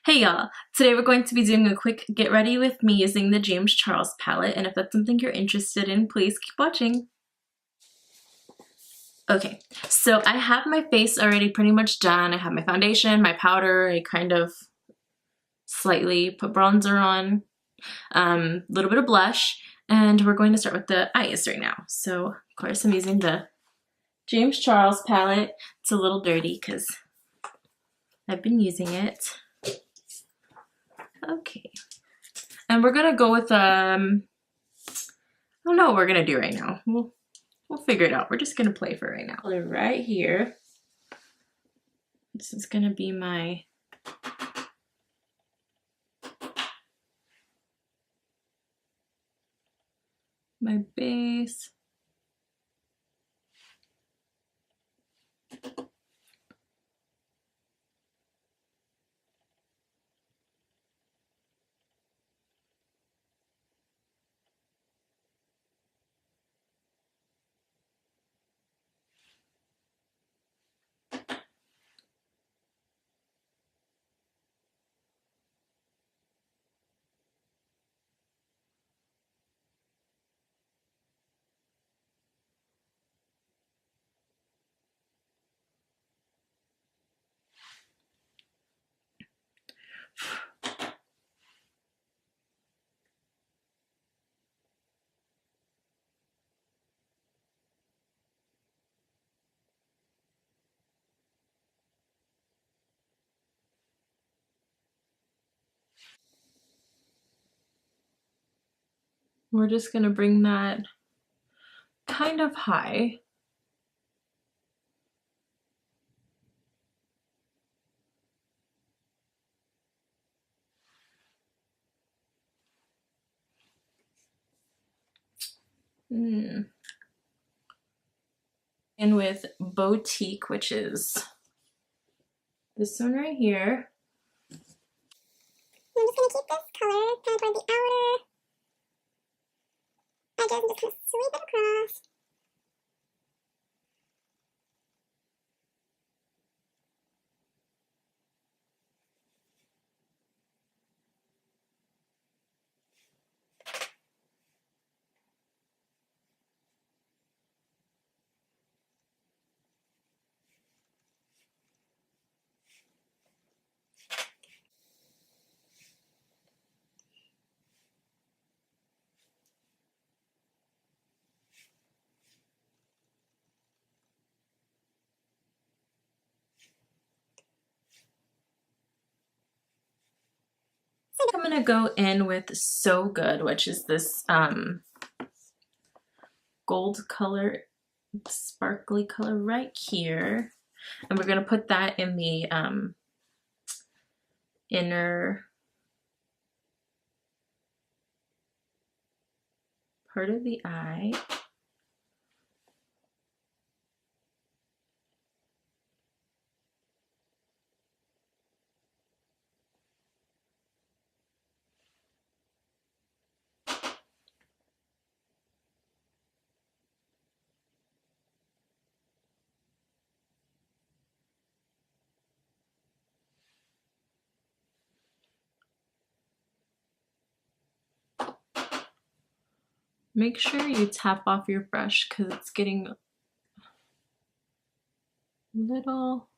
Hey y'all, today we're going to be doing a quick get ready with me using the James Charles palette, and if that's something you're interested in, please keep watching. Okay, so I have my face already pretty much done. I have my foundation, my powder, I kind of slightly put bronzer on, a little bit of blush, and we're going to start with the eyes right now. So of course I'm using the James Charles palette. It's a little dirty because I've been using it. Okay, and we're gonna go with I don't know what we're gonna do right now. We'll figure it out. We're just gonna play for right now. Right here, this is gonna be my base. We're just gonna bring that kind of high. And with Boutique, which is this one right here. I'm just going to keep this color kind of toward the outer edges and just kind of sweep it across. I'm gonna go in with So Good, which is this gold color, sparkly color right here. And we're gonna put that in the inner part of the eye. Make sure you tap off your brush because it's getting a little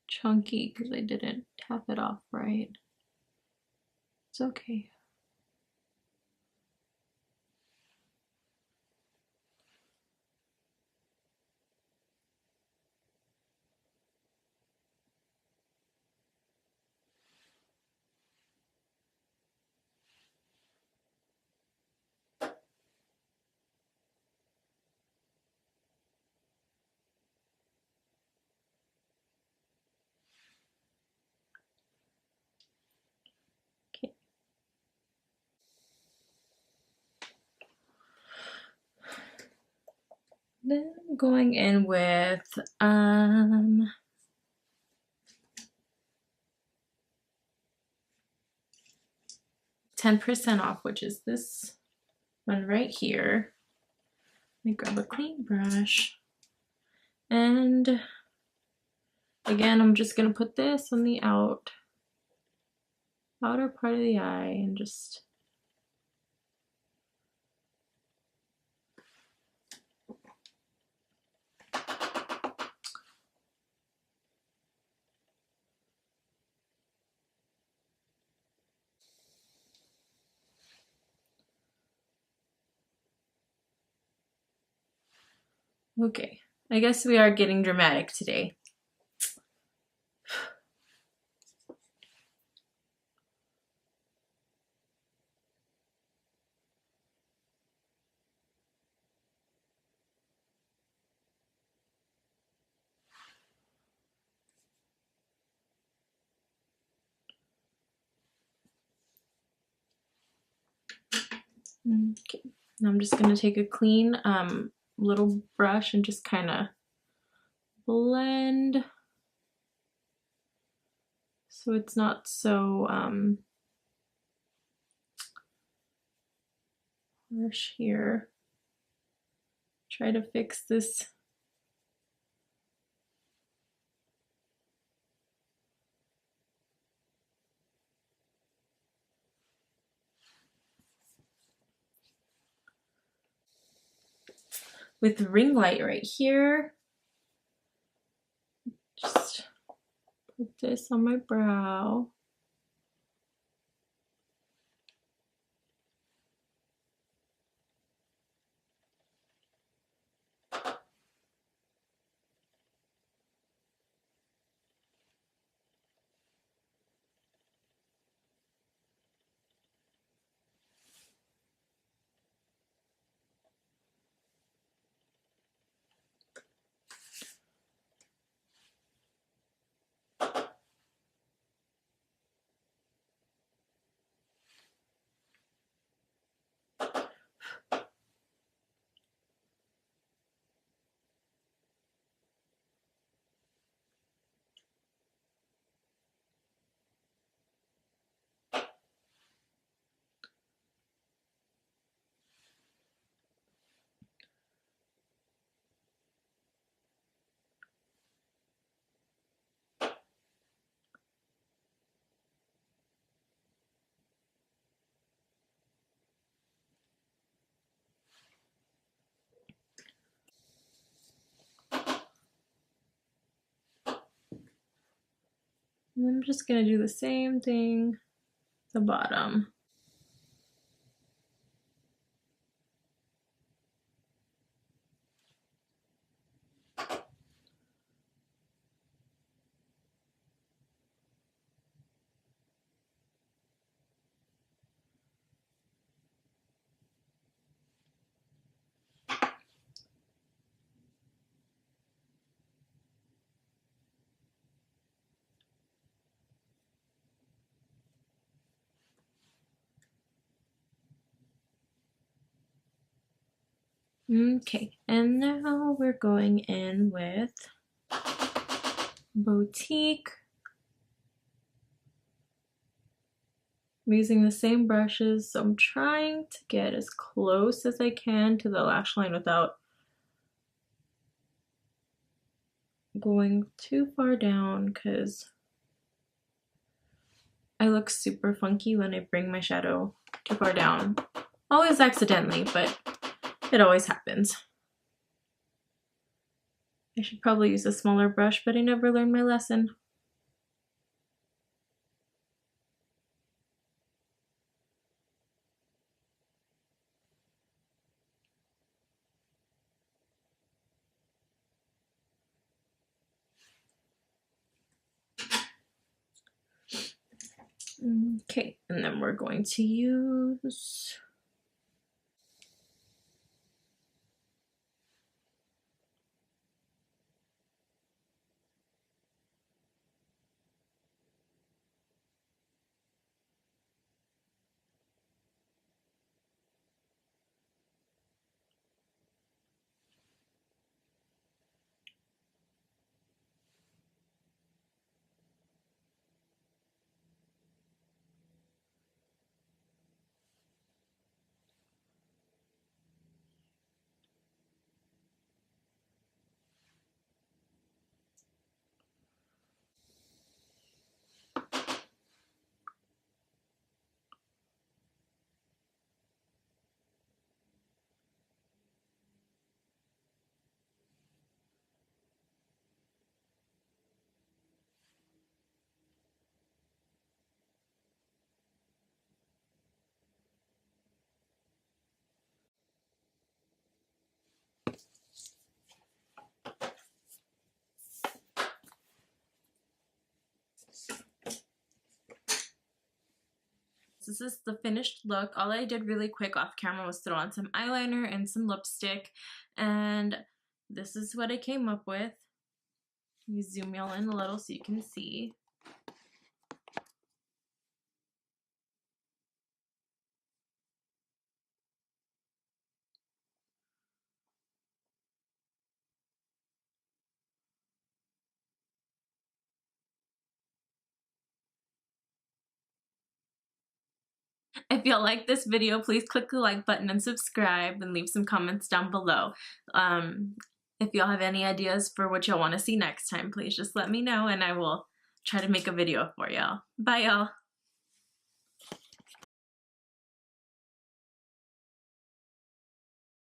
chunky because I didn't tap it off right. It's okay. Then I'm going in with 10% off, which is this one right here. Let me grab a clean brush. And again, I'm just gonna put this on the outer outer part of the eye and just okay. I guess we are getting dramatic today. Okay. Now I'm just gonna take a clean little brush and just kind of blend so it's not so harsh here. Try to fix this with ring light right here. Just put this on my brow. And I'm just gonna do the same thing at the bottom. Okay, and now we're going in with Boutique. I'm using the same brushes, so I'm trying to get as close as I can to the lash line without going too far down because I look super funky when I bring my shadow too far down. Always accidentally, but it always happens. I should probably use a smaller brush, but I never learned my lesson. Okay, and then we're going to use This is the finished look. All I did really quick off camera was throw on some eyeliner and some lipstick, and this is what I came up with. You zoom y'all in a little so you can see. If y'all like this video, please click the like button and subscribe and leave some comments down below. If y'all have any ideas for what y'all want to see next time, please just let me know and I will try to make a video for y'all. Bye y'all.